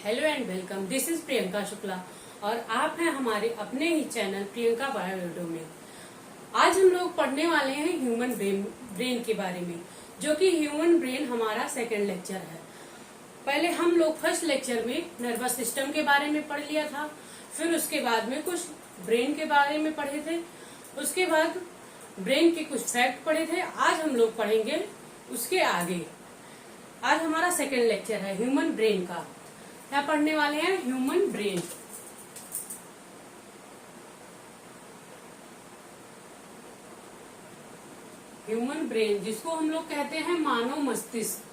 Hello and welcome. This is Priyanka Shukla और आप हैं हमारे अपने ही चैनल प्रियंका बायोडो में। आज हम लोग पढ़ने वाले हैं ह्यूमन ब्रेन के बारे में, जो कि ह्यूमन ब्रेन हमारा सेकंड लेक्चर है। पहले हम लोग फर्स्ट लेक्चर में नर्वस सिस्टम के बारे में पढ़ लिया था, फिर उसके बाद में कुछ ब्रेन के बारे में पढ़े थे, उसके बाद ब्रेन के कुछ फैक्ट पढ़े थे। आज हम लोग पढ़ेंगे उसके आगे। आज हमारा सेकंड लेक्चर है ह्यूमन ब्रेन का। क्या पढ़ने वाले हैं? Human brain. ह्यूमन ब्रेन जिसको हम लोग कहते हैं मानव मस्तिष्क,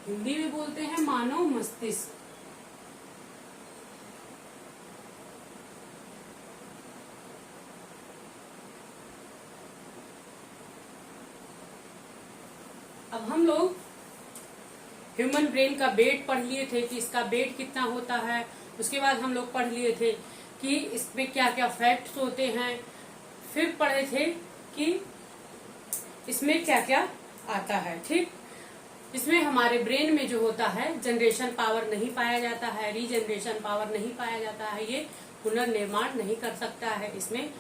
हिंदी में बोलते हैं मानव मस्तिष्क। अब हम लोग ह्यूमन ब्रेन का वेट पढ़ लिए थे कि इसका वेट कितना होता है। उसके बाद हम लोग पढ़ लिए थे कि इसमें क्या क्या फैक्ट्स होते हैं। फिर पढ़े थे कि इसमें क्या क्या आता है। ठीक, इसमें हमारे ब्रेन में जो होता है जनरेशन पावर नहीं पाया जाता है, रीजनरेशन पावर नहीं पाया जाता है, ये पुनर्निर्माण नहीं कर सकता है, इसमें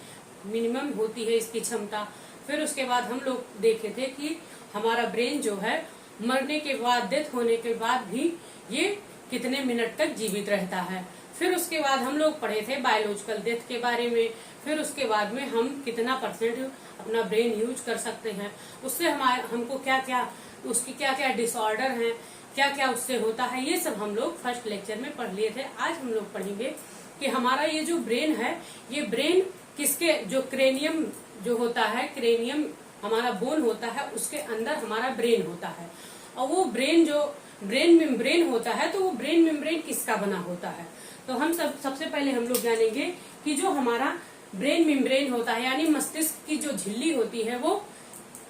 मिनिमम होती है इसकी क्षमता। फिर उसके बाद हम लोग देखे थे कि हमारा ब्रेन जो है मरने के बाद, डेथ होने के बाद भी ये कितने मिनट तक जीवित रहता है। फिर उसके बाद हम लोग पढ़े थे बायोलॉजिकल डेथ के बारे में। फिर उसके बाद में हम कितना परसेंट अपना ब्रेन यूज कर सकते हैं, उससे हमको क्या क्या, उसकी क्या क्या डिसऑर्डर हैं, क्या क्या उससे होता है, ये सब हम लोग फर्स्ट लेक्चर में पढ़ लिए थे। आज हम लोग पढ़ेंगे कि हमारा ये जो ब्रेन है, ये ब्रेन किसके, जो क्रेनियम जो होता है, क्रेनियम हमारा बोन होता है, उसके अंदर हमारा ब्रेन होता है। और वो ब्रेन जो ब्रेन मेम्ब्रेन होता है, तो वो ब्रेन मेम्ब्रेन किसका बना होता है। तो हम सबसे पहले हम लोग जानेंगे कि जो हमारा ब्रेन मेम्ब्रेन होता है, यानी मस्तिष्क की जो झिल्ली होती है, वो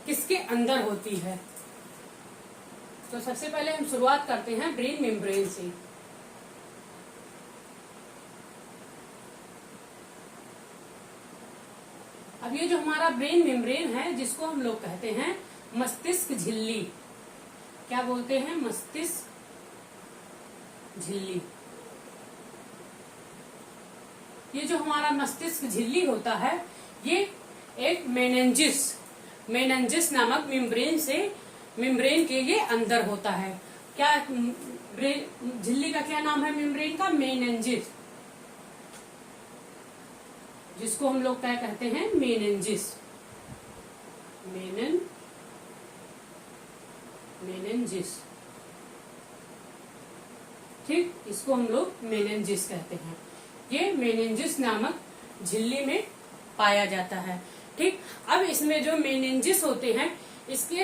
किसके अंदर होती है। तो सबसे पहले हम शुरुआत करते हैं ब्रेन मेम्ब्रेन से। अब ये जो हमारा ब्रेन मेम्ब्रेन है, जिसको हम लोग कहते हैं मस्तिष्क झिल्ली, क्या बोलते हैं? मस्तिष्क झिल्ली। ये जो हमारा मस्तिष्क झिल्ली होता है, ये एक मेनिंजिस नामक मेम्ब्रेन के ये अंदर होता है। क्या झिल्ली का क्या नाम है? मेम्ब्रेन का मेनिंजिस, जिसको हम लोग क्या कहते हैं? मेनिंजिस। मेनिंजिस, ठीक, इसको हम लोग मेनिंजिस कहते हैं। ये मेनिंजिस नामक झिल्ली में पाया जाता है। ठीक, अब इसमें जो मेनिंजिस होते हैं, इसके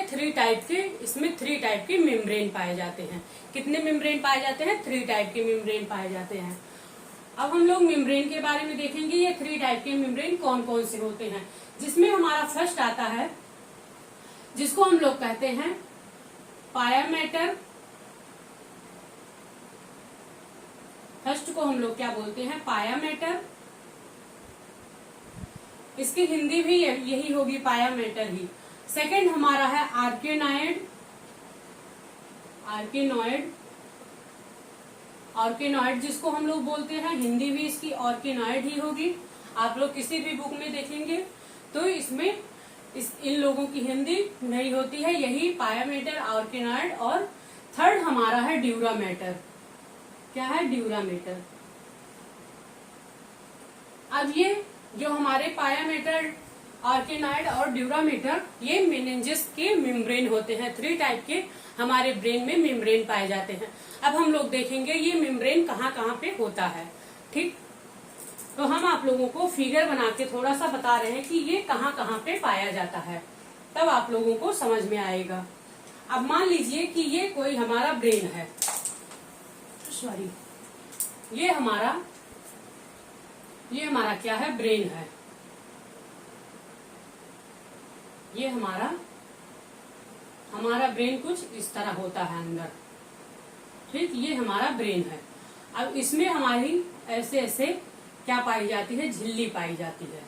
इसमें थ्री टाइप के मेम्ब्रेन पाए जाते हैं। कितने मेम्ब्रेन पाए जाते हैं? 3 टाइप के मेम्ब्रेन पाए जाते हैं। अब हम लोग मेम्ब्रेन के बारे में देखेंगे, ये 3 टाइप के मेम्ब्रेन कौन कौन से होते हैं। जिसमें हमारा फर्स्ट आता है, जिसको हम लोग कहते हैं पाया मैटर। फर्स्ट को हम लोग क्या बोलते हैं? पाया मैटर। इसकी हिंदी भी यही होगी, पाया मैटर ही। सेकंड हमारा है ऑर्केनॉइड, जिसको हम लोग बोलते हैं, हिंदी भी इसकी ऑर्केनॉइड ही होगी। आप लोग किसी भी बुक में देखेंगे तो इसमें इन लोगों की हिंदी नहीं होती है, यही पाया मैटर, ऑर्केनॉइड। और थर्ड हमारा है ड्यूरामेटर। क्या है? ड्यूरामेटर। अब ये जो हमारे पाया मैटर, ऑर्केनॉइड और ड्यूरामेटर, ये मेनिंजिस के मेम्ब्रेन होते हैं। 3 टाइप के हमारे ब्रेन में मेम्ब्रेन पाए जाते हैं। अब हम लोग देखेंगे ये मेम्ब्रेन कहाँ कहाँ पे होता है। ठीक, तो हम आप लोगों को फिगर बना के थोड़ा सा बता रहे हैं कि ये कहाँ कहाँ पे पाया जाता है, तब आप लोगों को समझ में आएगा। अब मान लीजिए कि ये कोई हमारा ब्रेन है, सॉरी, ये हमारा क्या है? ब्रेन है। ये हमारा ब्रेन कुछ इस तरह होता है अंदर। ठीक, ये हमारा ब्रेन है। अब इसमें हमारी ऐसे ऐसे क्या पाई जाती है? झिल्ली पाई जाती है।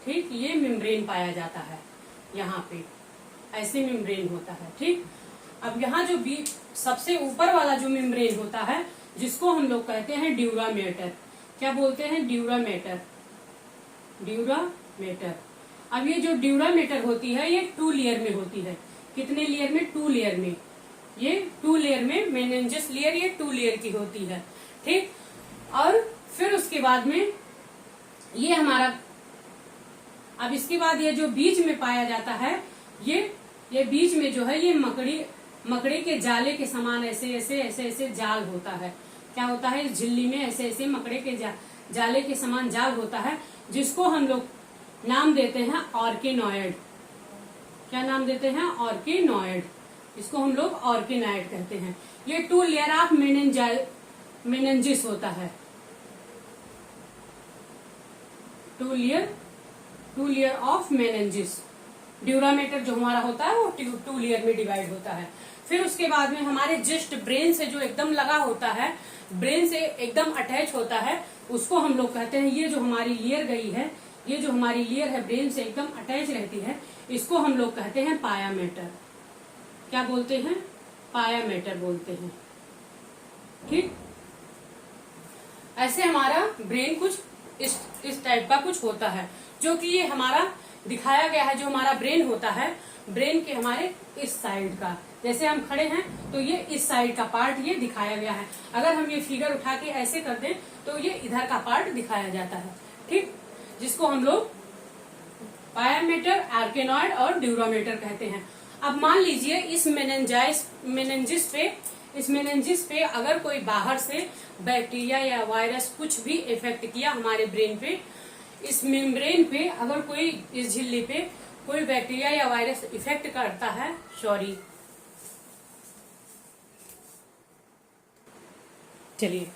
ठीक, ये मेम्ब्रेन पाया जाता है, यहाँ पे ऐसे मेम्ब्रेन होता है। ठीक, अब यहाँ जो सबसे ऊपर वाला जो मेम्ब्रेन होता है, जिसको हम लोग कहते हैं ड्यूरा मैटर। क्या बोलते हैं? Dura mater, dura mater. अब ये जो ड्यूरा मैटर होती है ये 2 लेयर में होती है। कितने लेयर में? 2 लेयर में। ये 2 लेयर में मेनिंजस लेयर ये 2 लेयर की होती है, ठीक। और फिर उसके बाद में ये हमारा, अब इसके बाद ये जो बीच में पाया जाता है, ये बीच में जो है ये मकड़ी के जाले के समान ऐसे ऐसे ऐसे ऐसे जाल होता है। क्या होता है? इस झिल्ली में ऐसे ऐसे मकड़े के जाले के समान जाल होता है, जिसको हम लोग नाम देते हैं ऑर्किनॉइड। क्या नाम देते हैं? ऑर्किनॉइड। इसको हम लोग ऑर्किनॉइड कहते हैं। ये 2 लेयर ऑफ मेनिंजिस होता है। 2 लेयर ऑफ मेनिंजिस। ड्यूरामेटर जो हमारा होता है वो 2 लेयर में डिवाइड होता है। फिर उसके बाद में हमारे जस्ट ब्रेन से जो एकदम लगा होता है, ब्रेन से एकदम अटैच होता है, उसको हम लोग कहते हैं, ये जो हमारी लेयर गई है, ये जो हमारी लेयर है ब्रेन से एकदम अटैच रहती है, इसको हम लोग कहते हैं पाया मैटर। क्या बोलते हैं? पाया मैटर बोलते हैं, ठीक। ऐसे हमारा ब्रेन कुछ इस टाइप का कुछ होता है, जो कि ये हमारा दिखाया गया है। जो हमारा ब्रेन होता है, ब्रेन के हमारे इस साइड का, जैसे हम खड़े हैं तो ये इस साइड का पार्ट ये दिखाया गया है। अगर हम ये फिगर उठा के ऐसे कर दें तो ये इधर का पार्ट दिखाया जाता है, ठीक, जिसको हम लोग पायामेटर, आर्केनॉइड और ड्यूरामेटर कहते हैं। अब मान लीजिए इस मेनिंजिस पे अगर कोई बाहर से बैक्टीरिया या वायरस कुछ भी इफेक्ट किया हमारे ब्रेन पे, इस मेम्ब्रेन पे अगर कोई, इस झिल्ली पे कोई बैक्टीरिया या वायरस इफेक्ट करता है, सॉरी, चलिए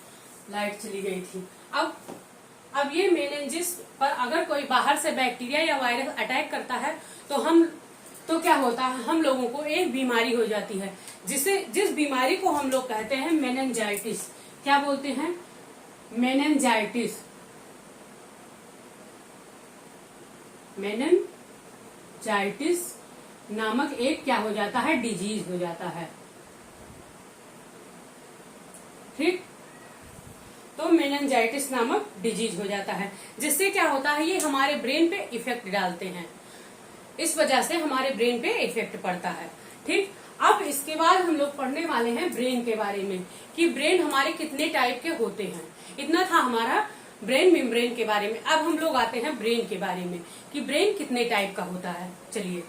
लाइट चली गई थी। अब ये मेनिंजिस पर अगर कोई बाहर से बैक्टीरिया या वायरस अटैक करता है तो क्या होता है, हम लोगों को एक बीमारी हो जाती है, जिस बीमारी को हम लोग कहते हैं मेनिंजाइटिस। क्या बोलते हैं? मेनिंजाइटिस। मेनिंजाइटिस नामक एक क्या हो जाता है? डिजीज हो जाता है, ठीक। तो मेनिंजाइटिस नामक डिजीज हो जाता है, जिससे क्या होता है, ये हमारे ब्रेन पे इफेक्ट डालते हैं। इस वजह से हमारे ब्रेन पे इफेक्ट पड़ता है, ठीक। अब इसके बाद हम लोग पढ़ने वाले हैं ब्रेन के बारे में, कि ब्रेन हमारे कितने टाइप के होते हैं। इतना था हमारा ब्रेन मेम्ब्रेन के बारे में। अब हम लोग आते हैं ब्रेन के बारे में, कि ब्रेन कितने टाइप का होता है। चलिए,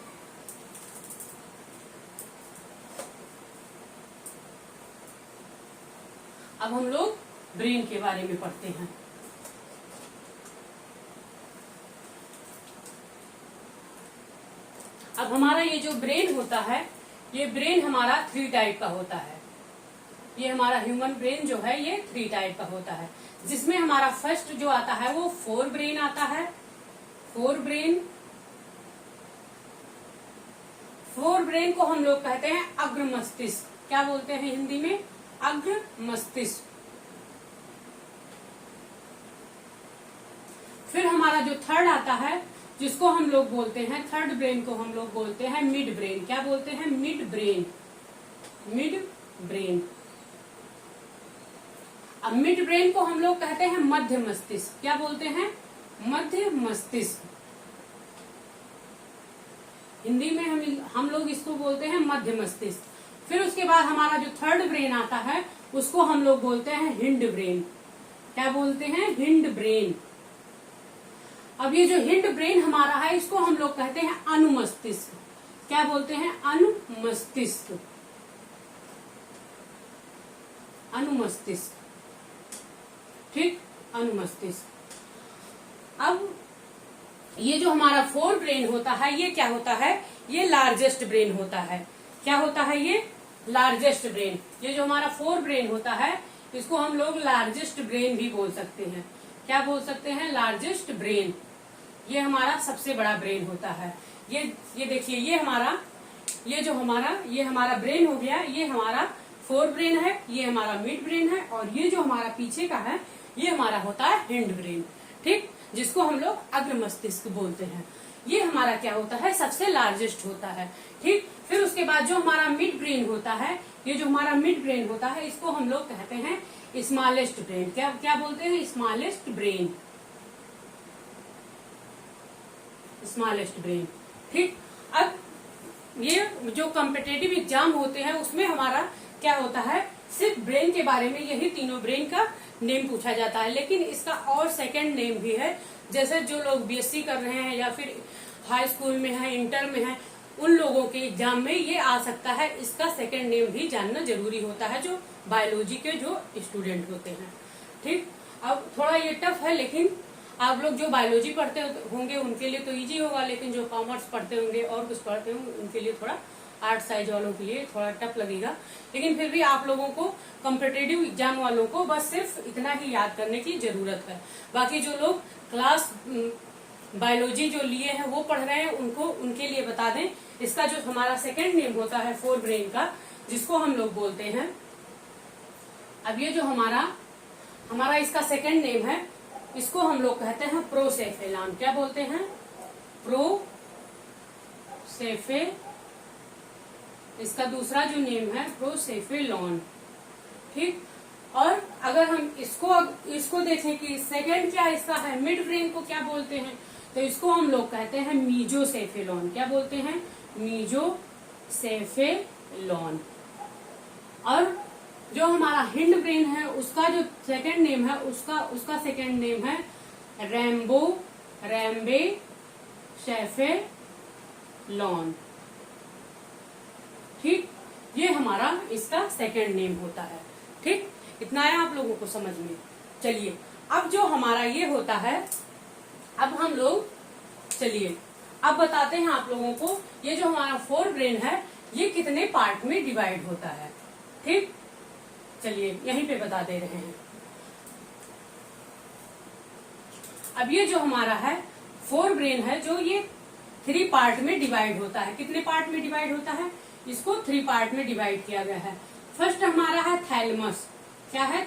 अब हम लोग ब्रेन के बारे में पढ़ते हैं। अब हमारा ये जो ब्रेन होता है, ये ब्रेन हमारा 3 टाइप का होता है। ये हमारा ह्यूमन ब्रेन जो है ये 3 टाइप का होता है, जिसमें हमारा फर्स्ट जो आता है वो 4 ब्रेन आता है। 4 ब्रेन को हम लोग कहते हैं अग्र मस्तिष्क। क्या बोलते हैं हिंदी में? अग्र मस्तिष्क। फिर हमारा जो थर्ड आता है, जिसको हम लोग बोलते हैं, थर्ड ब्रेन को हम लोग बोलते हैं मिड ब्रेन। क्या बोलते हैं? Mid brain. Mid brain. अब मिड ब्रेन को हम लोग कहते हैं मध्य मस्तिष्क। क्या बोलते हैं? मध्य मस्तिष्क। हिंदी में हम लोग इसको बोलते हैं मध्य मस्तिष्क। फिर उसके बाद हमारा जो थर्ड ब्रेन आता है, उसको हम लोग बोलते हैं हिंड ब्रेन। क्या बोलते हैं? Hind brain. अब ये जो हिंड ब्रेन हमारा है, इसको हम लोग कहते हैं अनुमस्तिष्क। क्या बोलते हैं? अनुमस्तिष्क। अनुमस्तिष्क, ठीक, अनुमस्तिष्क। अब ये जो हमारा 4 ब्रेन होता है, ये क्या होता है? ये लार्जेस्ट ब्रेन होता है। क्या होता है? ये लार्जेस्ट ब्रेन। ये जो हमारा 4 ब्रेन होता है, इसको हम लोग लार्जेस्ट ब्रेन भी बोल सकते हैं। क्या बोल सकते हैं? Largest brain. ये हमारा सबसे बड़ा ब्रेन होता है। ये देखिए, ये हमारा ब्रेन हो गया। ये हमारा 4 ब्रेन है, ये हमारा मिड ब्रेन है, और ये जो हमारा पीछे का है, ये हमारा होता है हिंड ब्रेन, ठीक, जिसको हम लोग अग्र मस्तिष्क बोलते हैं। ये हमारा क्या होता है, सबसे लार्जेस्ट होता है। ठीक, फिर उसके बाद जो हमारा मिड ब्रेन होता है, ये जो हमारा मिड ब्रेन होता है, इसको हम लोग कहते हैं स्मॉलेस्ट ब्रेन। क्या क्या बोलते हैं, स्मॉलेस्ट ब्रेन, स्मॉलेस्ट ब्रेन। ठीक, अब ये जो कॉम्पिटेटिव एग्जाम होते हैं उसमें हमारा क्या होता है, सिर्फ ब्रेन के बारे में यही तीनों ब्रेन का नेम पूछा जाता है, लेकिन इसका और सेकंड नेम भी है। जैसे जो लोग बीएससी कर रहे हैं या फिर हाई स्कूल में है, इंटर में है, उन लोगों के एग्जाम में ये आ सकता है। इसका सेकंड नेम भी जानना जरूरी होता है, जो बायोलॉजी के जो स्टूडेंट होते हैं। ठीक, अब थोड़ा ये टफ है, लेकिन आप लोग जो बायोलॉजी पढ़ते होंगे उनके लिए तो इजी होगा, लेकिन जो कॉमर्स पढ़ते होंगे और कुछ पढ़ते होंगे उनके लिए थोड़ा, आर्ट साइज वालों के लिए थोड़ा टफ लगेगा। लेकिन फिर भी आप लोगों को, कॉम्पिटेटिव एग्जाम वालों को बस सिर्फ इतना ही याद करने की जरूरत है। बाकी जो लोग क्लास बायोलॉजी जो लिए हैं वो पढ़ रहे हैं, उनको, उनके लिए बता दें, इसका जो हमारा सेकेंड नेम होता है फोर ब्रेन का, जिसको हम लोग बोलते हैं, अब ये जो हमारा इसका सेकेंड नेम है, इसको हम लोग कहते हैं प्रोसेफेलॉन। क्या बोलते हैं, प्रोसेफे, इसका दूसरा जो नेम है प्रोसेफेलॉन। ठीक, और अगर हम इसको देखें कि सेकंड क्या इसका है, मिड ब्रेन को क्या बोलते हैं, तो इसको हम लोग कहते हैं मीजोसेफेलॉन। क्या बोलते हैं, मीजोसेफेलॉन। और जो हमारा हिंड ब्रेन है उसका जो सेकंड नेम है, उसका सेकंड नेम है रैम्बोसेफेलॉन। ठीक, ये हमारा इसका सेकंड नेम होता है। ठीक, इतना है आप लोगों को समझ में। चलिए, अब जो हमारा ये होता है, अब हम लोग चलिए अब बताते हैं आप लोगों को, ये जो हमारा फोर ब्रेन है ये कितने पार्ट में डिवाइड होता है। ठीक, चलिए यहीं पे बता दे रहे हैं। अब ये जो हमारा है फोर ब्रेन है, जो ये 3 पार्ट में डिवाइड होता है। कितने पार्ट में डिवाइड होता है, इसको 3 पार्ट में डिवाइड किया गया है। फर्स्ट हमारा है थैलेमस। क्या है,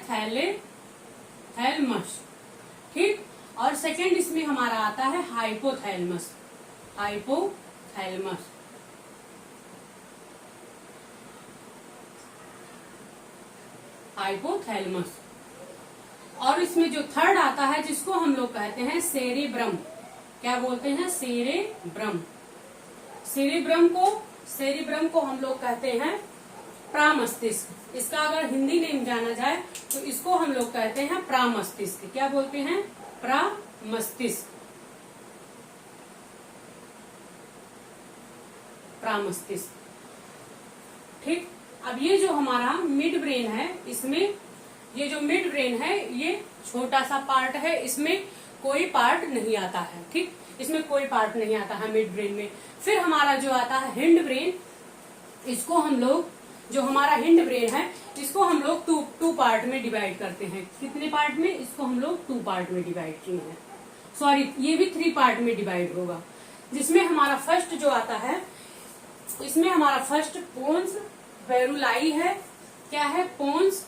थैलेमस। ठीक, और सेकंड इसमें हमारा आता है हाइपोथैलेमस। Hypothalamus, hypothalamus. और इसमें जो थर्ड आता है, जिसको हम लोग कहते हैं सेरेब्रम। क्या बोलते हैं, सेरेब्रम। सेरेब्रम को हम लोग कहते हैं प्रामस्तिष्क। इसका अगर हिंदी नेम जाना जाए तो इसको हम लोग कहते हैं प्रामस्तिष्क। क्या बोलते हैं, प्रामस्तिष्क, प्रामस्तिष्क। ठीक, अब ये जो हमारा मिड ब्रेन है, इसमें ये जो मिड ब्रेन है ये छोटा सा पार्ट है, इसमें कोई पार्ट नहीं आता है। ठीक, इसमें कोई पार्ट नहीं आता है मिड ब्रेन में। फिर हमारा जो आता है हिंड ब्रेन, इसको हम लोग, जो हमारा हिंड ब्रेन है इसको हम लोग टू पार्ट में डिवाइड करते हैं। कितने पार्ट में, इसको हम लोग 2 पार्ट में डिवाइड किए हैं। सॉरी, ये भी 3 पार्ट में डिवाइड होगा, जिसमें हमारा फर्स्ट जो आता है, इसमें हमारा फर्स्ट पोन्स बेरुलाई है। क्या है, पोन्स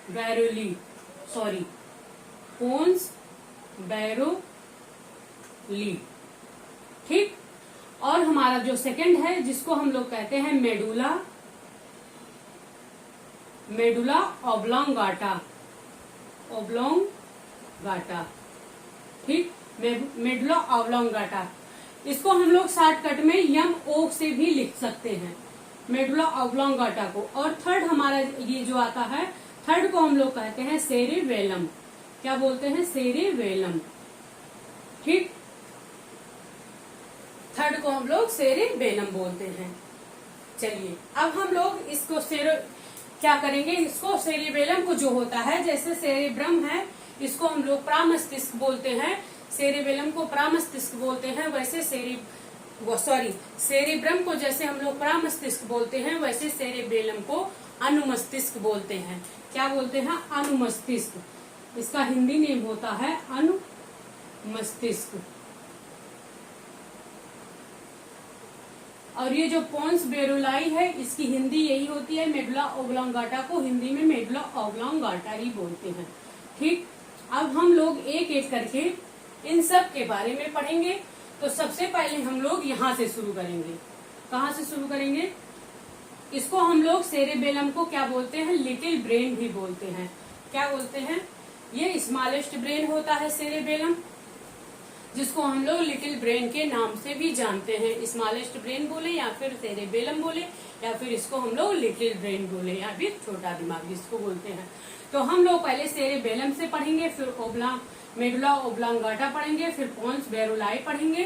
बेरुली, सॉरी, पोन्स बेरुली। ठीक, और हमारा जो सेकंड है, जिसको हम लोग कहते हैं मेडुला ऑब्लोंगाटा। ठीक, मेडुला ऑब्लोंगाटा, इसको हम लोग शॉर्टकट में MO से भी लिख सकते हैं, मेडुला ऑब्लोंगाटा को। और थर्ड हमारा ये जो आता है, थर्ड को हम लोग कहते हैं सेरेबेलम। क्या बोलते हैं, सेरेबेलम। ठीक, थर्ड को हम लोग सेरेबेलम बोलते हैं। चलिए, अब हम लोग इसको क्या करेंगे, इसको सेरेबेलम को जो होता है, जैसे सेरेब्रम है इसको हम लोग प्रामस्तिष्क बोलते हैं, सेरेबेलम को प्रामस्तिष्क बोलते हैं, वैसे सेरेब्रम को जैसे हम लोग प्रामस्तिष्क बोलते हैं, वैसे सेरेबेलम को अनुमस्तिष्क बोलते हैं। क्या बोलते हैं, अनुमस्तिष्क। इसका हिंदी नेम होता है अनुमस्तिष्क। और ये जो पोन्स बेरुलाई है, इसकी हिंदी यही होती है, मेडुला ऑब्लोंगाटा को हिंदी में मेडुला ऑब्लोंगाटा ही बोलते हैं। ठीक, अब हम लोग एक एक करके इन सब के बारे में पढ़ेंगे। तो सबसे पहले हम लोग यहाँ से शुरू करेंगे। कहाँ से शुरू करेंगे? इसको हम लोग सेरेबेलम को क्या बोलते हैं? लिटिल ब्रेन भी बोलते हैं। क्या बोलते हैं? ये स्मॉलेस्ट ब्रेन होता है सेरेबेलम, जिसको हम लोग लिटिल ब्रेन के नाम से भी जानते हैं। स्मॉलेस्ट ब्रेन बोले या फिर सेरेबेलम बोले या फिर इसको हम लोग लिटिल ब्रेन बोले या फिर छोटा दिमाग जिसको बोलते हैं। तो हम लोग पहले सेरेबेलम से पढ़ेंगे, फिर मेडुला ओब्लांगाटा पढ़ेंगे, फिर पोन्स बेरुलाई पढ़ेंगे।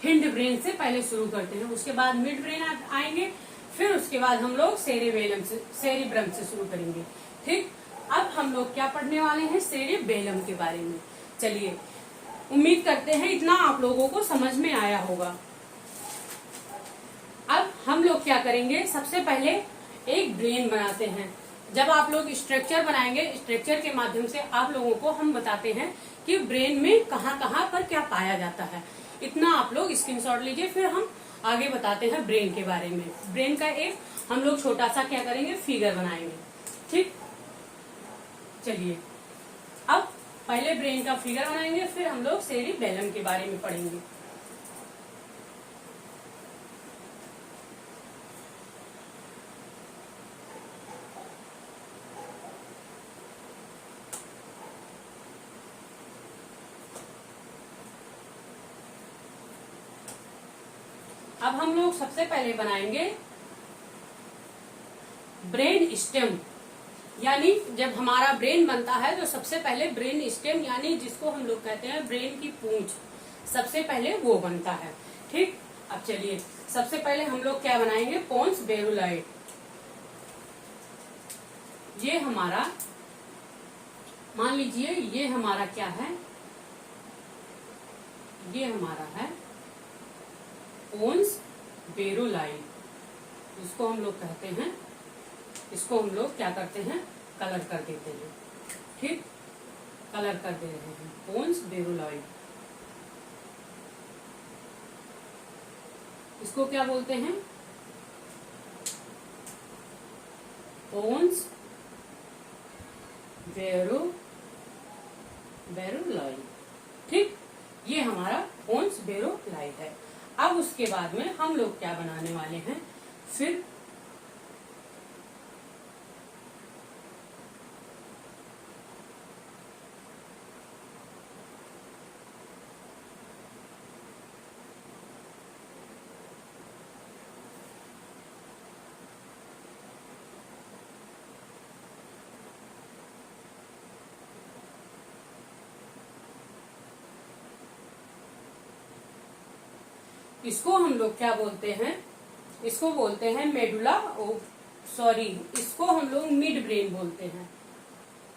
हिंड ब्रेन से पहले शुरू करते हैं, उसके बाद मिड ब्रेन आएंगे, फिर उसके बाद हम लोग सेरेब्रम से शुरू करेंगे। ठीक, अब हम लोग क्या पढ़ने वाले हैं? सेरेबेलम के बारे में। चलिए, उम्मीद करते हैं इतना आप लोगों को समझ में आया होगा। अब हम लोग क्या करेंगे? सबसे पहले एक ब्रेन बनाते हैं। जब आप लोग स्ट्रक्चर बनाएंगे, स्ट्रक्चर के माध्यम से आप लोगों को हम बताते हैं कि ब्रेन में कहाँ कहाँ पर क्या पाया जाता है। इतना आप लोग स्क्रीनशॉट लीजिए, फिर हम आगे बताते हैं ब्रेन के बारे में। ब्रेन का एक हम लोग छोटा सा क्या करेंगे? फिगर बनाएंगे। ठीक, चलिए, अब पहले ब्रेन का फिगर बनाएंगे, फिर हम लोग सेरेबेलम के बारे में पढ़ेंगे। अब हम लोग सबसे पहले बनाएंगे ब्रेन स्टेम। यानी जब हमारा ब्रेन बनता है तो सबसे पहले ब्रेन स्टेम, यानी जिसको हम लोग कहते हैं ब्रेन की पूंछ, सबसे पहले वो बनता है। ठीक, अब चलिए, सबसे पहले हम लोग क्या बनाएंगे? पोन्स बेरुलाई। ये हमारा, मान लीजिए ये हमारा क्या है? ये हमारा है पोन्स बेरुलाई, इसको हम लोग कहते हैं। इसको हम लोग क्या करते हैं? कलर कर देते हैं। ठीक, कलर कर दे रहे हैं, पोन्स बेरुलाई। इसको क्या बोलते हैं? पोन्स बेरुलाई। ठीक, ये हमारा पोन्स बेरुलाई है। अब उसके बाद में हम लोग क्या बनाने वाले हैं? फिर इसको हम लोग क्या बोलते हैं? इसको बोलते हैं मेडुला, इसको हम लोग मिड ब्रेन बोलते हैं।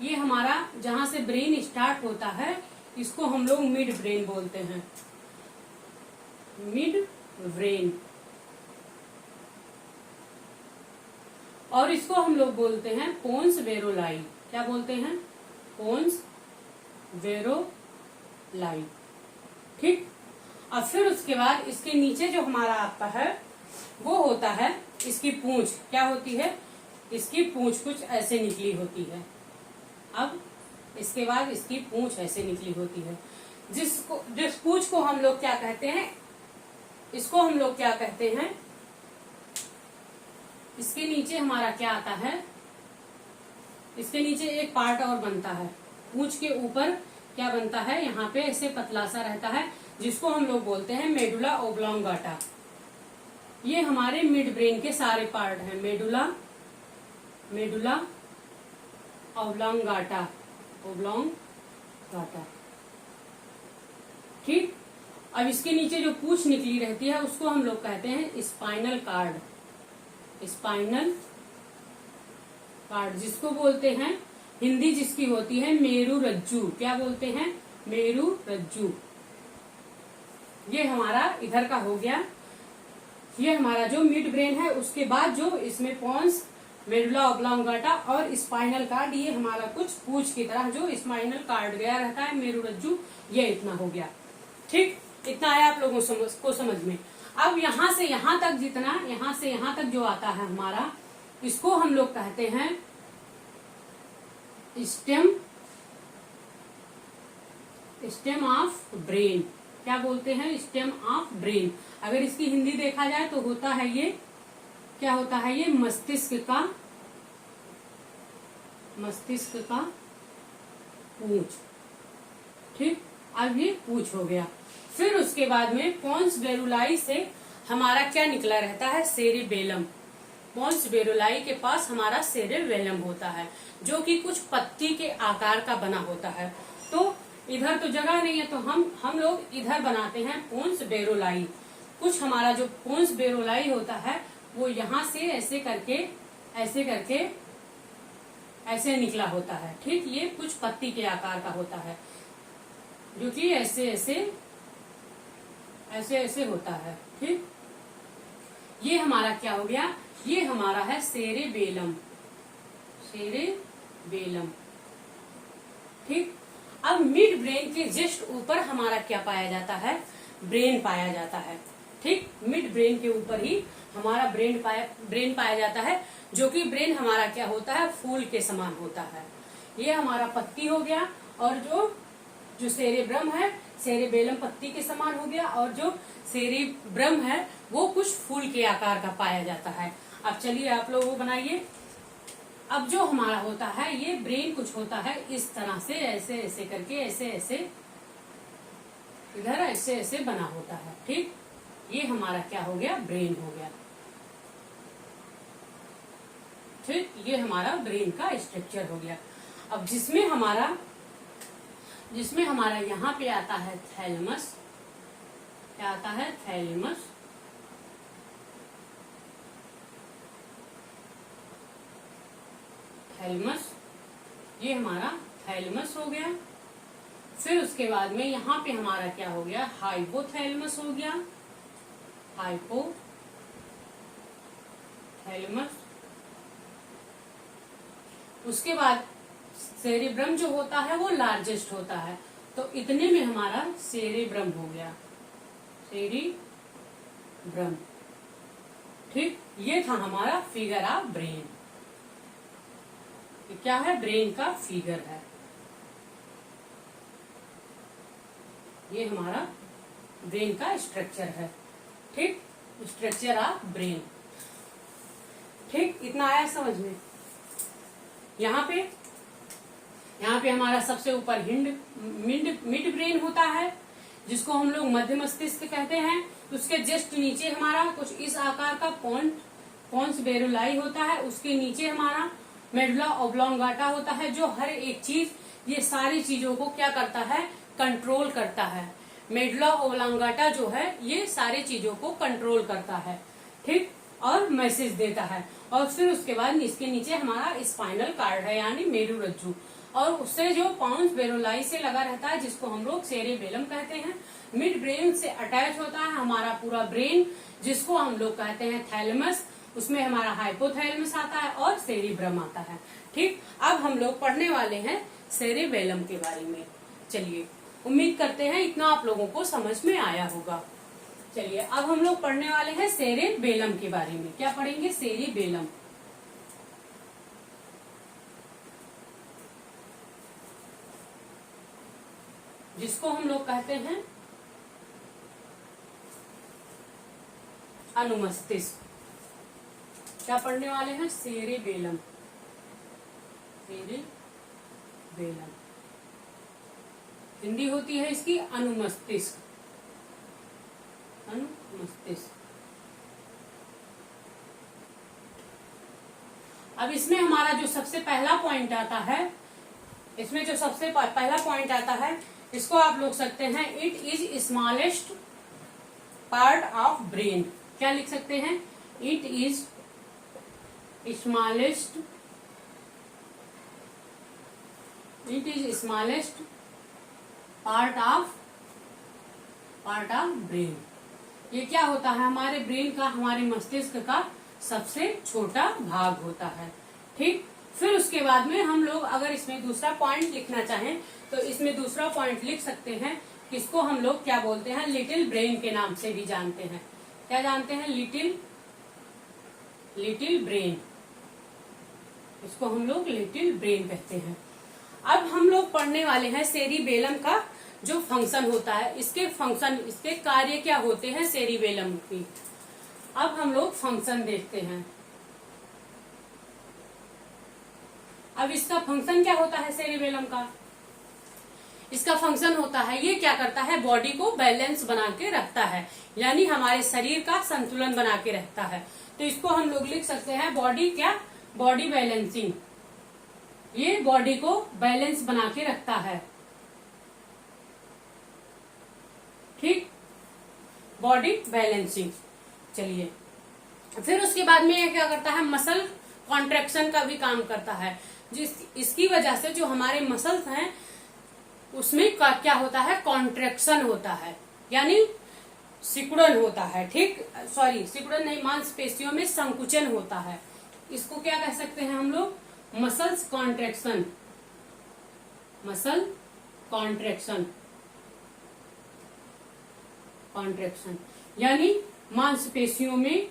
ये हमारा जहां से ब्रेन स्टार्ट होता है, इसको हम लोग मिड ब्रेन बोलते हैं। Mid brain. और इसको हम लोग बोलते हैं पोन्स बेरुलाई। क्या बोलते हैं? पोन्स बेरुलाई। ठीक, अब फिर उसके बाद इसके नीचे जो हमारा आता है वो होता है इसकी पूंछ। क्या होती है? इसकी पूंछ कुछ ऐसे निकली होती है। अब इसके बाद इसकी पूंछ ऐसे निकली होती है, जिस पूंछ को हम लोग क्या कहते हैं? इसको हम लोग क्या कहते हैं? इसके नीचे हमारा क्या आता है? इसके नीचे एक पार्ट और बनता है। पूंछ के ऊपर क्या बनता है? यहाँ पे ऐसे पतला सा रहता है, जिसको हम लोग बोलते हैं मेडुला ओब्लांगाटा। ये हमारे मिड ब्रेन के सारे पार्ट हैं। Medulla oblongata. ठीक, अब इसके नीचे जो पूंछ निकली रहती है उसको हम लोग कहते हैं स्पाइनल कार्ड। जिसको बोलते हैं, हिंदी जिसकी होती है मेरु रज्जू। क्या बोलते हैं? मेरु रज्जू। ये हमारा इधर का हो गया। ये हमारा जो मिड ब्रेन है, उसके बाद जो इसमें पोन्स, मेडुला ओब्लांगाटा और स्पाइनल कार्ड, ये हमारा कुछ पूंछ की तरह जो स्पाइनल कार्ड गया रहता है, मेरु रज्जू, ये इतना हो गया। ठीक, इतना आया आप लोगों को समझ में। अब यहाँ से यहाँ तक जितना, यहाँ से यहाँ तक जो आता है हमारा, इसको हम लोग कहते हैं स्टेम स्टेम ऑफ ब्रेन, क्या बोलते हैं, स्टेम ऑफ ब्रेन। अगर इसकी हिंदी देखा जाए तो होता है ये, क्या होता है ये, मस्तिष्क का पूंछ। ठीक, अब ये पूंछ हो गया। फिर उसके बाद में पोन्स बेरुलाई से हमारा क्या निकला रहता है, सेरिबेलम। पोन्स बेरुलाई के पास हमारा सेरिबेलम होता है, जो कि कुछ पत्ती के आकार का बना होता है। तो इधर तो जगह नहीं है, तो हम लोग इधर बनाते हैं पोन्स बेरुलाई। कुछ हमारा जो पोन्स बेरुलाई होता है वो यहाँ से ऐसे करके ऐसे निकला होता है। ठीक, ये कुछ पत्ती के आकार का होता है, जो कि ऐसे होता है। ठीक, ये हमारा क्या हो गया, ये हमारा है सेरिबेलम। ठीक, अब मिड ब्रेन के जस्ट ऊपर हमारा क्या पाया जाता है, ब्रेन पाया जाता है। ठीक, मिड ब्रेन के ऊपर ही हमारा ब्रेन पाया जाता है, जो कि ब्रेन हमारा क्या होता है, फूल के समान होता है। ये हमारा पत्ती हो गया, और जो सेरेब्रम है, सेरेबेलम पत्ती के समान हो गया, और जो सेरेब्रम है वो कुछ फूल के आकार का पाया जाता है। अब चलिए आप लोग वो बनाइए। अब जो हमारा होता है, ये ब्रेन कुछ होता है इस तरह से, ऐसे करके ऐसे इधर ऐसे बना होता है। ठीक, ये हमारा क्या हो गया, ब्रेन हो गया। ठीक, ये हमारा ब्रेन का स्ट्रक्चर हो गया। अब जिसमें हमारा यहाँ पे आता है थैलेमस, क्या आता है, थैलेमस। ये हमारा थैलेमस हो गया। फिर उसके बाद में यहाँ पे हमारा क्या हो गया, हाइपोथैलेमस हो गया, हाइपोथैलेमस। उसके बाद सेरेब्रम जो होता है वो लार्जेस्ट होता है, तो इतने में हमारा सेरेब्रम हो गया, सेरेब्रम। ठीक, ये था हमारा फिगर ऑफ ब्रेन। क्या है, ब्रेन का फिगर है। ये हमारा ब्रेन का स्ट्रक्चर है। ठीक, स्ट्रक्चर ऑफ ब्रेन। ठीक, इतना आया समझ में। यहाँ पे हमारा सबसे ऊपर मिड ब्रेन होता है, जिसको हम लोग मध्य मस्तिष्क कहते हैं। उसके जस्ट नीचे हमारा कुछ इस आकार का पोन्स बेरुलाई होता है। उसके नीचे हमारा मेडुला ओब्लोंगाटा होता है, जो हर एक चीज, ये सारी चीजों को क्या करता है, कंट्रोल करता है। मेडुला ओब्लोंगाटा जो है ये सारी चीजों को कंट्रोल करता है। ठीक, और मैसेज देता है। और फिर उसके बाद इसके नीचे हमारा स्पाइनल कार्ड है, यानी मेरुरज्जु, और उससे जो पोन्स बेरुलाई से लगा रहता है, जिसको हम लोग सेरेबेलम कहते हैं। मिड ब्रेन से अटैच होता है हमारा पूरा ब्रेन, जिसको हम लोग कहते हैं थैलेमस। उसमें हमारा हाइपोथैलेमस आता है और सेरिब्रम आता है। ठीक, अब हम लोग पढ़ने वाले हैं सेरेबेलम के बारे में। चलिए, उम्मीद करते हैं इतना आप लोगों को समझ में आया होगा। चलिए, अब हम लोग पढ़ने वाले हैं सेरेबेलम के बारे में। क्या पढ़ेंगे, सेरेबेलम। जिसको हम लोग कहते हैं अनुमस्तिष्क। क्या पढ़ने वाले हैं, सेरेबेलम। हिंदी होती है इसकी अनुमस्तिष्क। अब इसमें हमारा जो सबसे पहला पॉइंट आता है, इसको आप लोग सकते हैं, it is smallest part of brain. क्या लिख सकते हैं, it is smallest part of brain. ये क्या होता है, हमारे ब्रेन का, हमारे मस्तिष्क का सबसे छोटा भाग होता है। ठीक, फिर उसके बाद में हम लोग अगर इसमें दूसरा पॉइंट लिखना चाहें तो इसमें दूसरा पॉइंट लिख सकते हैं, किसको हम लोग क्या बोलते हैं, लिटिल ब्रेन के नाम से भी जानते हैं। क्या जानते हैं, लिटिल ब्रेन। इसको हम लोग लिटिल ब्रेन कहते हैं। अब हम लोग पढ़ने वाले हैं सेरिबेलम का जो फंक्शन होता है, इसके फंक्शन, इसके कार्य क्या होते हैं सेरिबेलम के। अब हम लोग फंक्शन देखते हैं। अब इसका फंक्शन क्या होता है सेरिबेलम का, इसका फंक्शन होता है, ये क्या करता है, बॉडी को बैलेंस बना के रखता है, यानी हमारे शरीर का संतुलन बना के रखता है। तो इसको हम लोग लिख सकते हैं बॉडी क्या, बॉडी बैलेंसिंग। ये बॉडी को बैलेंस बना के रखता है, ठीक, बॉडी बैलेंसिंग। चलिए, फिर उसके बाद में ये क्या करता है, मसल कॉन्ट्रैक्शन का भी काम करता है। इसकी वजह से जो हमारे मसल्स हैं उसमें क्या होता है, कॉन्ट्रैक्शन होता है, यानी सिकुड़न होता है, ठीक, सॉरी सिकुड़न नहीं, मांसपेशियों में संकुचन होता है। इसको क्या कह सकते हैं हम लोग, muscles contraction, muscle contraction, contraction यानी मांसपेशियों में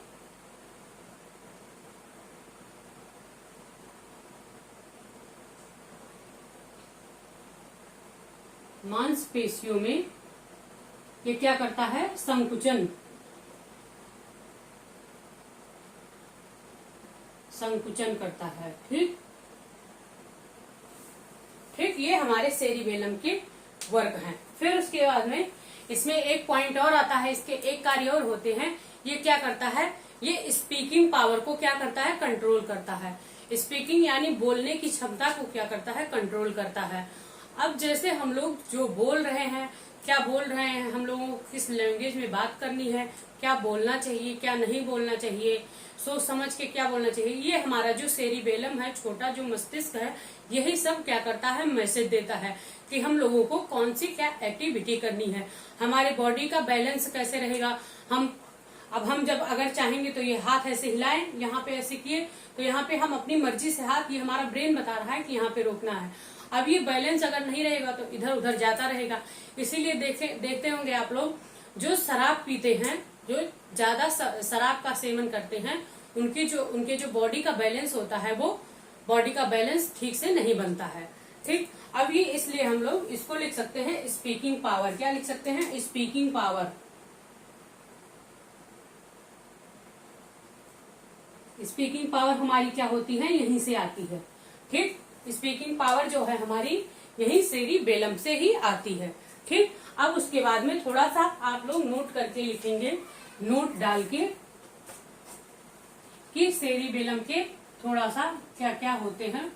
ये क्या करता है, संकुचन, संकुचन करता है, ठीक ठीक, ये हमारे सेरिबेलम के वर्ग हैं। फिर उसके बाद में इसमें एक पॉइंट और आता है, इसके एक कार्य और होते हैं। ये क्या करता है, ये स्पीकिंग पावर को क्या करता है, कंट्रोल करता है। स्पीकिंग यानी बोलने की क्षमता को क्या करता है, कंट्रोल करता है। अब जैसे हम लोग जो बोल रहे हैं, क्या बोल रहे हैं, हम लोगों को किस लैंग्वेज में बात करनी है, क्या बोलना चाहिए, क्या नहीं बोलना चाहिए, सोच समझ के क्या बोलना चाहिए, ये हमारा जो सेरिबेलम है, छोटा जो मस्तिष्क है, यही सब क्या करता है, मैसेज देता है कि हम लोगों को कौन सी क्या एक्टिविटी करनी है, हमारे बॉडी का बैलेंस कैसे रहेगा। हम जब अगर चाहेंगे तो ये हाथ ऐसे हिलाएं, यहाँ पे ऐसे किए तो यहाँ पे हम अपनी मर्जी से हाथ, ये हमारा ब्रेन बता रहा है कि यहाँ पे रोकना है। अब ये बैलेंस अगर नहीं रहेगा तो इधर उधर जाता रहेगा। इसीलिए देखते होंगे आप लोग, जो शराब पीते हैं, जो ज्यादा शराब का सेवन करते हैं, उनके जो बॉडी का बैलेंस होता है, वो बॉडी का बैलेंस ठीक से नहीं बनता है, ठीक। अब ये इसलिए हम लोग इसको लिख सकते हैं स्पीकिंग पावर। क्या लिख सकते हैं, स्पीकिंग पावर। स्पीकिंग पावर हमारी क्या होती है, यहीं से आती है, ठीक। स्पीकिंग पावर जो है हमारी यही सेरिबेलम से ही आती है, ठीक। अब उसके बाद में थोड़ा सा आप लोग नोट करके लिखेंगे, नोट डाल के, कि सेरिबेलम के थोड़ा सा क्या क्या होते हैं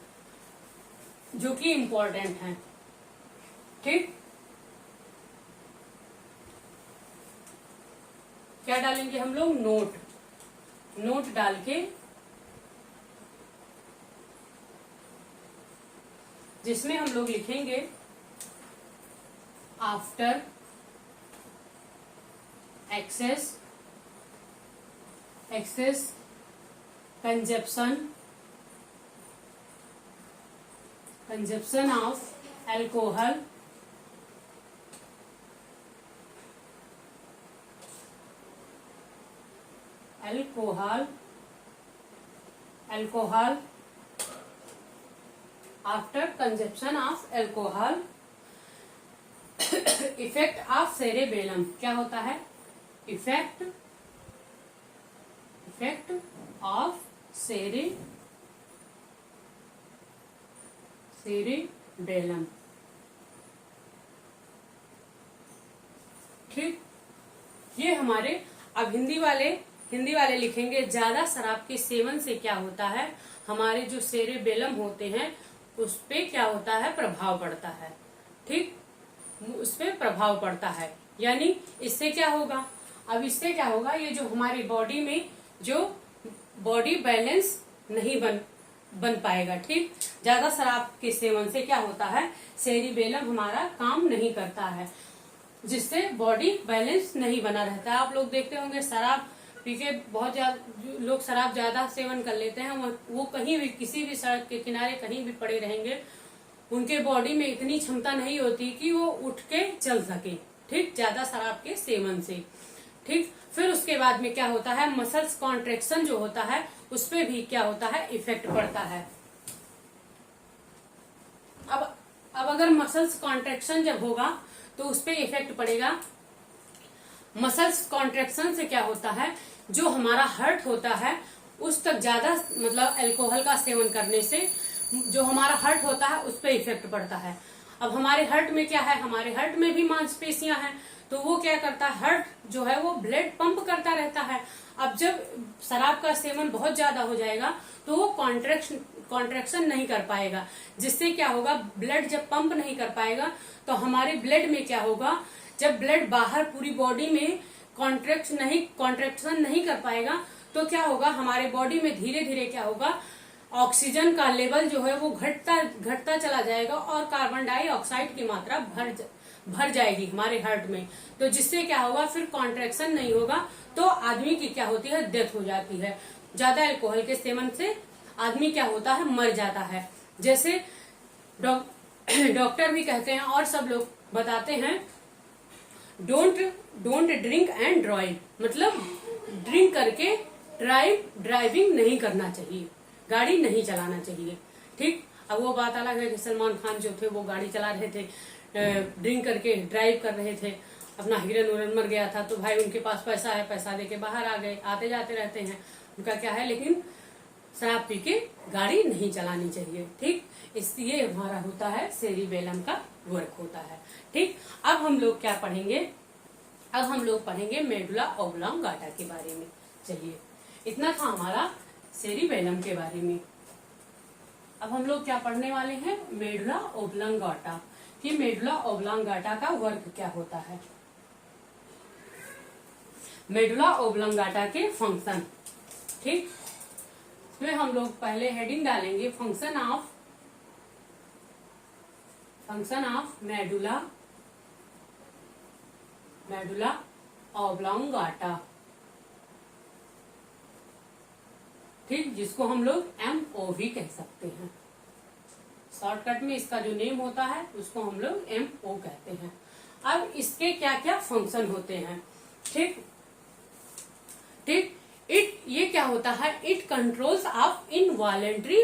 जो कि इम्पोर्टेंट हैं, ठीक। क्या डालेंगे हम लोग, नोट डाल के, जिसमें हम लोग लिखेंगे after excess consumption of alcohol, after consumption of alcohol, effect of cerebellum, क्या होता है, इफेक्ट ऑफ सेरिबेलम, ठीक। ये हमारे, अब हिंदी वाले लिखेंगे, ज्यादा शराब के सेवन से क्या होता है, हमारे जो सेरिबेलम होते हैं उस पे क्या होता है, प्रभाव पड़ता है, ठीक, उस पे प्रभाव पड़ता है। यानी इससे क्या होगा, अब इससे क्या होगा, ये जो हमारी बॉडी में जो बॉडी बैलेंस नहीं बन पाएगा, ठीक। ज्यादा शराब के सेवन से क्या होता है, सेरिबेलम हमारा काम नहीं करता है, जिससे बॉडी बैलेंस नहीं बना रहता है। आप लोग देखते होंगे शराब पी के बहुत ज्यादा लोग शराब ज्यादा सेवन कर लेते हैं, वो कहीं भी, किसी भी सड़क के किनारे कहीं भी पड़े रहेंगे, उनके बॉडी में इतनी क्षमता नहीं होती कि वो उठ के चल सके, ठीक, ज्यादा शराब के सेवन से, ठीक। फिर उसके बाद में क्या होता है, मसल्स कॉन्ट्रैक्शन जो होता है उस पे भी क्या होता है, इफेक्ट पड़ता है। अब अगर मसल्स कॉन्ट्रैक्शन जब होगा तो उस पर इफेक्ट पड़ेगा। मसल्स कॉन्ट्रेक्शन से क्या होता है, जो हमारा हार्ट होता है उस तक ज्यादा मतलब अल्कोहल का सेवन करने से जो हमारा हार्ट होता है उस पर इफेक्ट पड़ता है। अब हमारे हार्ट में क्या है, हमारे हार्ट में भी मांसपेशियां हैं, तो वो क्या करता है, हार्ट जो है वो ब्लड पंप करता रहता है। अब जब शराब का सेवन बहुत ज्यादा हो जाएगा तो वो कॉन्ट्रैक्शन नहीं कर पाएगा, जिससे क्या होगा, ब्लड जब पंप नहीं कर पाएगा तो हमारे ब्लड में क्या होगा, जब ब्लड बाहर पूरी बॉडी में कॉन्ट्रैक्शन नहीं कर पाएगा तो क्या होगा, हमारे बॉडी में धीरे धीरे क्या होगा, ऑक्सीजन का लेवल जो है वो घटता चला जाएगा और कार्बन डाइऑक्साइड की मात्रा भर जाएगी हमारे हार्ट में। तो जिससे क्या होगा, फिर कॉन्ट्रैक्शन नहीं होगा तो आदमी की क्या होती है, डेथ हो जाती है। ज्यादा अल्कोहल के सेवन से आदमी क्या होता है, मर जाता है। जैसे डॉक्टर भी कहते हैं और सब लोग बताते हैं, डोंट ड्रिंक एंड ड्राइव, मतलब ड्रिंक करके ड्राइविंग नहीं करना चाहिए, गाड़ी नहीं चलाना चाहिए। ठीक, अब वो बात अलग है कि सलमान खान जो थे वो गाड़ी चला रहे थे, ड्रिंक करके ड्राइव कर रहे थे, अपना हिरन उरन मर गया था तो भाई उनके पास पैसा है, पैसा देके बाहर आ गए, आते जाते रहते हैं, उनका क्या है, लेकिन शराब पी के गाड़ी नहीं चलानी चाहिए। ठीक, इसलिए हमारा होता है सेरिबेलम का वर्क होता है। ठीक, अब हम लोग क्या पढ़ेंगे, अब हम लोग पढ़ेंगे मेडुला ऑब्लांगाटा के बारे में। चलिए, इतना था हमारा सेरिबेलम के बारे में। अब हम लोग क्या पढ़ने वाले हैं, मेडुला ऑब्लांगाटा, कि मेडुला ऑब्लांगाटा का वर्क क्या होता है, मेडुला ऑब्लांगाटा के फंक्शन। ठीक, इसमें हम लोग पहले हेडिंग डालेंगे, फंक्शन ऑफ मेडुला ऑब्लांगाटा। ठीक, जिसको हम लोग MO भी कह सकते हैं, शॉर्टकट में इसका जो नेम होता है उसको हम लोग MO कहते हैं। अब इसके क्या क्या फंक्शन होते हैं। ठीक, ये क्या होता है, it controls of involuntary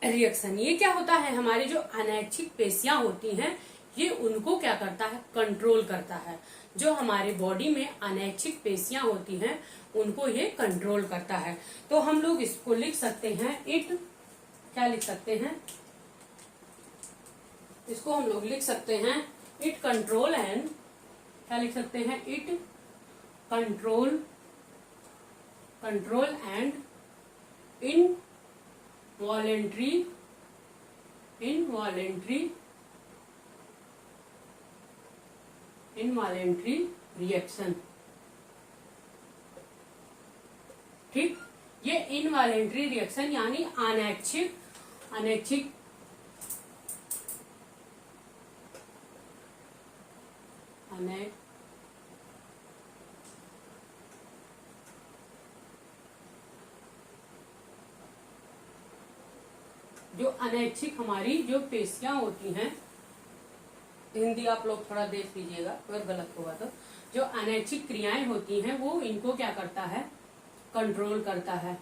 reaction. ये क्या होता है, हमारी जो अनैच्छिक पेशियां होती हैं ये उनको क्या करता है, कंट्रोल करता है। जो हमारे बॉडी में अनैच्छिक पेशियां होती हैं उनको ये कंट्रोल करता है। तो हम लोग इसको लिख सकते हैं, इट क्या लिख सकते हैं, इसको हम लोग लिख सकते हैं, इट कंट्रोल एंड, क्या लिख सकते हैं, it control and involuntary reaction. ठीक, ये इनवॉलेंट्री रिएक्शन यानी अनैच्छिक जो अनैच्छिक हमारी जो पेशियां होती हैं, हिंदी आप लोग थोड़ा देख लीजिएगा अगर गलत होगा तो, जो अनैच्छिक क्रियाएं होती हैं वो इनको क्या करता है, कंट्रोल करता है।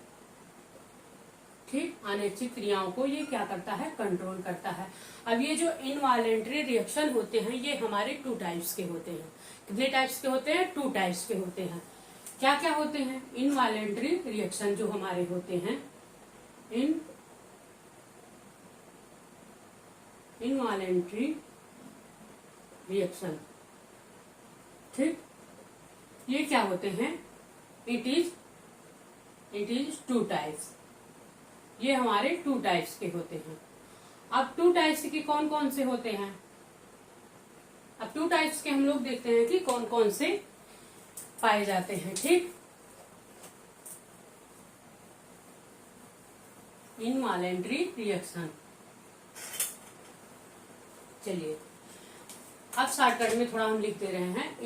ठीक, अनैच्छिक क्रियाओं को ये क्या करता है, कंट्रोल करता है। अब ये जो इनवॉलेंट्री रिएक्शन होते हैं ये हमारे 2 टाइप्स के होते हैं। कितने टाइप्स के होते हैं, 2 टाइप्स के होते हैं। क्या क्या होते हैं, इनवॉलेंट्री रिएक्शन जो हमारे होते हैं, इनवॉलेंट्री रिएक्शन। ठीक, ये क्या होते हैं, इट इज 2 टाइप्स। ये हमारे 2 टाइप्स के होते हैं। अब 2 टाइप्स के कौन कौन से होते हैं, अब 2 टाइप्स के हम लोग देखते हैं कि कौन कौन से पाए जाते हैं। ठीक, इनवॉलेंट्री रिएक्शन। चलिए, अब शॉर्टकट में थोड़ा हम लिखते रहे हैं,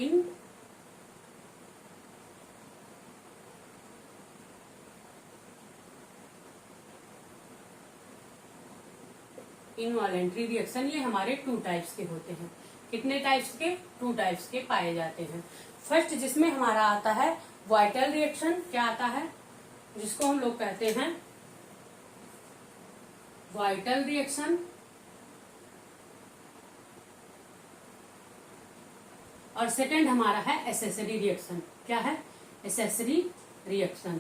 इनवॉलेंट्री रिएक्शन। ये हमारे 2 टाइप्स के होते हैं। कितने टाइप्स के, 2 टाइप्स के पाए जाते हैं। फर्स्ट जिसमें हमारा आता है वाइटल रिएक्शन, क्या आता है, जिसको हम लोग कहते हैं वाइटल रिएक्शन। और सेकंड हमारा है एसेसरी रिएक्शन। क्या है? Accessory reaction.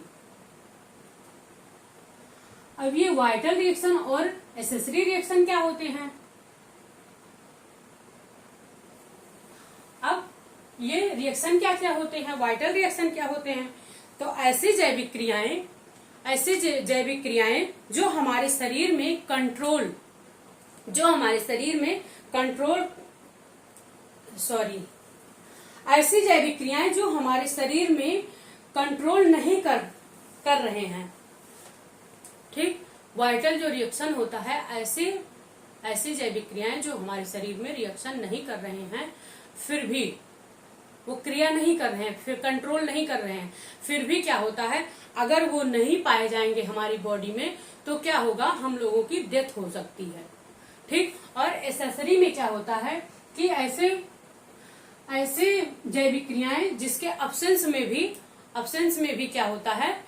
अब ये वाइटल रिएक्शन और एसेसरी रिएक्शन क्या होते हैं? अब ये रिएक्शन क्या क्या होते हैं, वाइटल रिएक्शन क्या होते हैं? तो ऐसी जैविक क्रियाएं जो हमारे शरीर में ऐसी जैविक क्रियाएं जो हमारे शरीर में कंट्रोल नहीं कर रहे हैं। ठीक, वाइटल जो रिएक्शन होता है, ऐसी जैविक क्रियाएं जो हमारे शरीर में रिएक्शन नहीं कर रहे हैं, फिर भी वो क्रिया नहीं कर रहे हैं, फिर कंट्रोल नहीं कर रहे हैं, फिर भी क्या होता है, अगर वो नहीं पाए जाएंगे हमारी बॉडी में तो क्या होगा, हम लोगों की डेथ हो सकती है। ठीक, और एसेसरी में क्या होता है कि ऐसे जैविक क्रियाएं जिसके अब्सेंस में भी क्या होता है,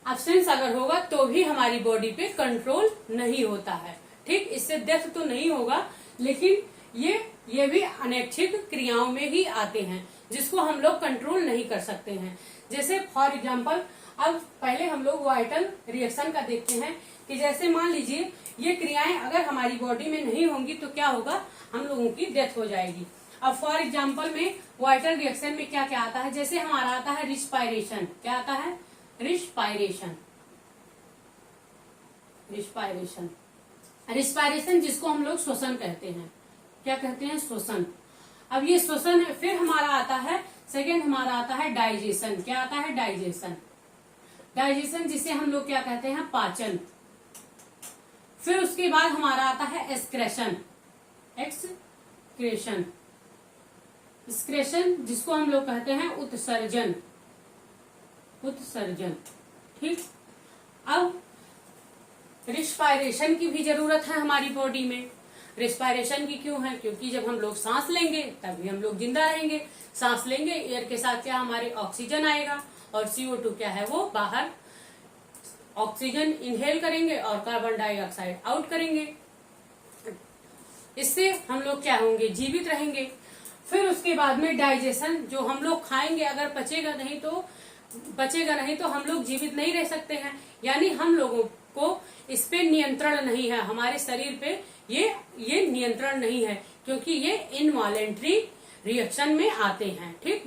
अब्सेंस अगर होगा तो भी हमारी बॉडी पे कंट्रोल नहीं होता है। ठीक, इससे डेथ तो नहीं होगा, लेकिन ये भी अनैच्छिक क्रियाओं में ही आते हैं जिसको हम लोग कंट्रोल नहीं कर सकते हैं। जैसे फॉर एग्जांपल, अब पहले हम लोग वाइटल रिएक्शन का देखते हैं कि जैसे मान लीजिए ये क्रियाएं अगर हमारी बॉडी में नहीं होंगी तो क्या होगा, हम लोगों की डेथ हो जाएगी। अब फॉर एग्जांपल में वाइटल रिएक्शन में क्या क्या आता है, जैसे हमारा आता है रिस्पायरेशन। क्या आता है? रिस्पायरेशन जिसको हम लोग श्वसन कहते हैं। क्या कहते हैं? श्वसन। अब ये श्वसन है। फिर हमारा आता है सेकंड, हमारा आता है डाइजेशन। क्या आता है? डाइजेशन जिसे हम लोग क्या कहते हैं? पाचन। फिर उसके बाद हमारा आता है एक्सक्रेशन जिसको हम लोग कहते हैं उत्सर्जन। ठीक, अब रिस्पायरेशन की भी जरूरत है हमारी बॉडी में। रिस्पायरेशन की क्यों है? क्योंकि जब हम लोग सांस लेंगे तभी हम लोग जिंदा रहेंगे। सांस लेंगे, एयर के साथ क्या हमारे ऑक्सीजन आएगा और CO2 क्या है, वो बाहर ऑक्सीजन इनहेल करेंगे और कार्बन डाइऑक्साइड आउट करेंगे। इससे हम लोग क्या होंगे, जीवित रहेंगे। फिर उसके बाद में डाइजेशन, जो हम लोग खाएंगे अगर पचेगा नहीं तो हम लोग जीवित नहीं रह सकते हैं। यानी हम लोगों को इस पे नियंत्रण नहीं है, हमारे शरीर पे ये नियंत्रण नहीं है, क्योंकि ये इनवॉलेंट्री रिएक्शन में आते हैं। ठीक,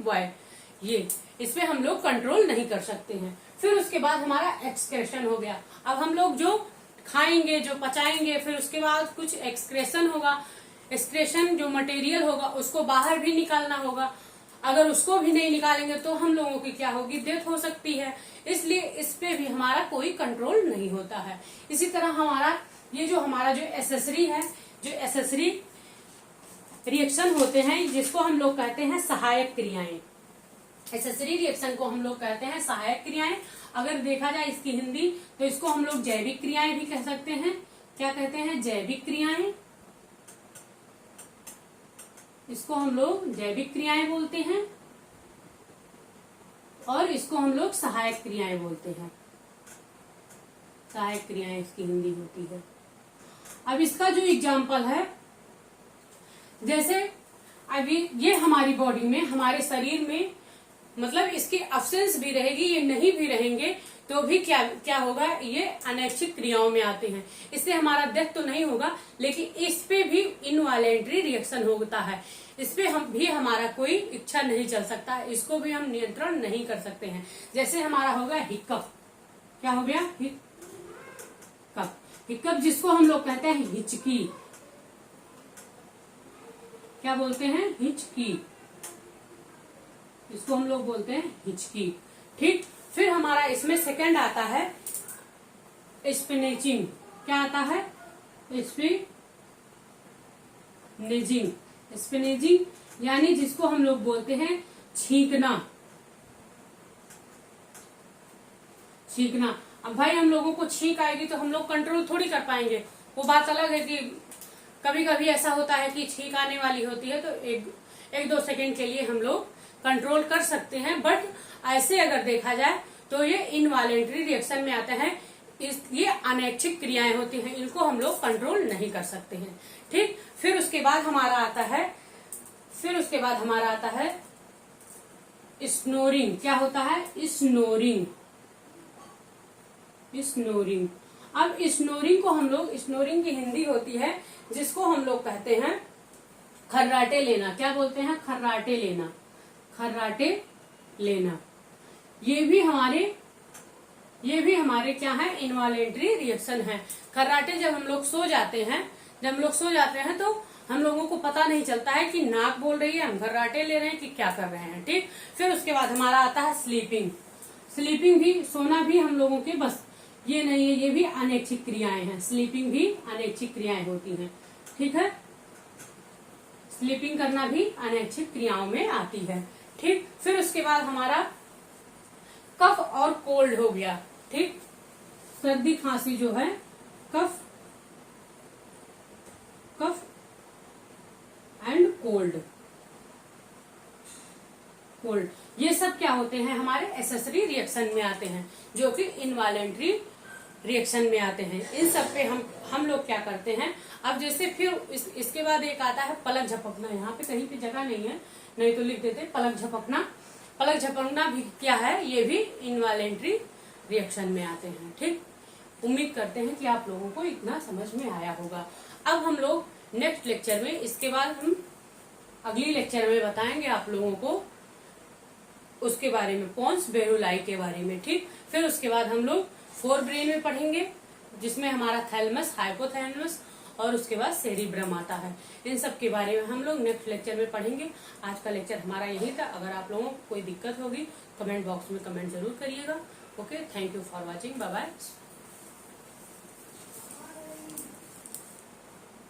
ये इस पे हम लोग कंट्रोल नहीं कर सकते हैं। फिर उसके बाद हमारा एक्सक्रेशन हो गया। अब हम लोग जो खाएंगे, जो पचाएंगे, फिर उसके बाद कुछ एक्सक्रेशन होगा। एक्सक्रेशन जो मटेरियल होगा उसको बाहर भी निकालना होगा। अगर उसको भी नहीं निकालेंगे तो हम लोगों की क्या होगी, डेथ हो सकती है। इसलिए इस पे भी हमारा कोई कंट्रोल नहीं होता है। इसी तरह हमारा जो एसेसरी रिएक्शन होते हैं, जिसको हम लोग कहते हैं सहायक क्रियाएं। एसेसरी रिएक्शन को हम लोग कहते हैं सहायक क्रियाएं। अगर देखा जाए इसकी हिंदी तो इसको हम लोग जैविक क्रियाएं भी कह सकते हैं। क्या कहते हैं? जैविक क्रियाएं। इसको हम लोग जैविक क्रियाएं बोलते हैं और इसको हम लोग सहायक क्रियाएं बोलते हैं। सहायक क्रियाएं इसकी हिंदी होती है। अब इसका जो एग्जाम्पल है, जैसे अभी ये हमारी बॉडी में, हमारे शरीर में, मतलब इसकी अब्सेंस भी रहेगी, ये नहीं भी रहेंगे तो भी क्या होगा, ये अनैच्छिक क्रियाओं में आते हैं। इससे हमारा डेथ तो नहीं होगा, लेकिन इस पे भी इनवॉलेंट्री रिएक्शन होता है। इस पे हमारा कोई इच्छा नहीं चल सकता, इसको भी हम नियंत्रण नहीं कर सकते हैं। जैसे हमारा होगा हिक्कप। क्या हो गया? हिक्कप जिसको हम लोग कहते हैं हिचकी। क्या बोलते हैं? हिचकी। इसको हम लोग बोलते हैं हिचकी। ठीक, फिर हमारा इसमें सेकंड आता है स्पिनेचिंग। क्या आता है? स्पिनेजिंग यानी जिसको हम लोग बोलते हैं छींकना। अब भाई हम लोगों को छींक आएगी तो हम लोग कंट्रोल थोड़ी कर पाएंगे। वो बात अलग है कि कभी कभी ऐसा होता है कि छींक आने वाली होती है तो एक दो सेकंड के लिए हम लोग कंट्रोल कर सकते हैं। बट ऐसे अगर देखा जाए तो ये इनवॉलेंट्री रिएक्शन में आते हैं। ये अनैच्छिक क्रियाएं होती हैं, इनको हम लोग कंट्रोल नहीं कर सकते हैं। ठीक, फिर उसके बाद हमारा आता है फिर उसके बाद हमारा आता है स्नोरिंग। क्या होता है? स्नोरिंग। स्नोरिंग। अब स्नोरिंग को हम लोग, स्नोरिंग की हिंदी होती है जिसको हम लोग कहते हैं खर्राटे लेना। क्या बोलते हैं? खर्राटे लेना। खर्राटे लेना। ये भी हमारे क्या है? इनवॉलेंट्री रिएक्शन है। खर्राटे जब हम लोग सो जाते हैं तो हम लोगों को पता नहीं चलता है कि नाक बोल रही है, हम खर्राटे ले रहे हैं कि क्या कर रहे हैं। ठीक। फिर उसके बाद हमारा आता है स्लीपिंग। स्लीपिंग भी, सोना भी हम लोगों के बस ये नहीं है, ये भी अनैच्छिक क्रियाएं हैं। स्लीपिंग भी अनैच्छिक क्रियाएं होती हैं। ठीक है। स्लीपिंग करना भी अनैच्छिक क्रियाओं में आती है। ठीक। फिर उसके बाद हमारा कफ और कोल्ड हो गया। ठीक। सर्दी खांसी जो है, कफ एंड कोल्ड। ये सब क्या होते हैं? हमारे एसेसरी रिएक्शन में आते हैं, जो कि इनवॉलेंट्री रिएक्शन में आते हैं। इन सब पे हम लोग क्या करते हैं? अब जैसे फिर इसके बाद एक आता है पलक झपकना। यहाँ पे कहीं पे जगह नहीं है, नहीं तो लिख देते पलक झपकना। पलक झपकना भी क्या है? ये भी इनवॉलेंट्री रिएक्शन में आते हैं। ठीक। उम्मीद करते हैं कि आप लोगों को इतना समझ में आया होगा। अब हम लोग नेक्स्ट लेक्चर में, इसके बाद हम अगली लेक्चर में बताएंगे आप लोगों को उसके बारे में, पोन्स बेरुलाई के बारे में। ठीक। फिर उसके बाद हम लोग फोर ब्रेन में पढ़ेंगे, जिसमें हमारा थैलमस, हाइपोथैलेमस और उसके बाद सेरिब्रम आता है। इन सब के बारे में हम लोग नेक्स्ट लेक्चर में पढ़ेंगे। आज का लेक्चर हमारा यही था। अगर आप लोगों को कोई दिक्कत होगी कमेंट बॉक्स में कमेंट जरूर करिएगा। Okay, thank you for watching. Bye bye.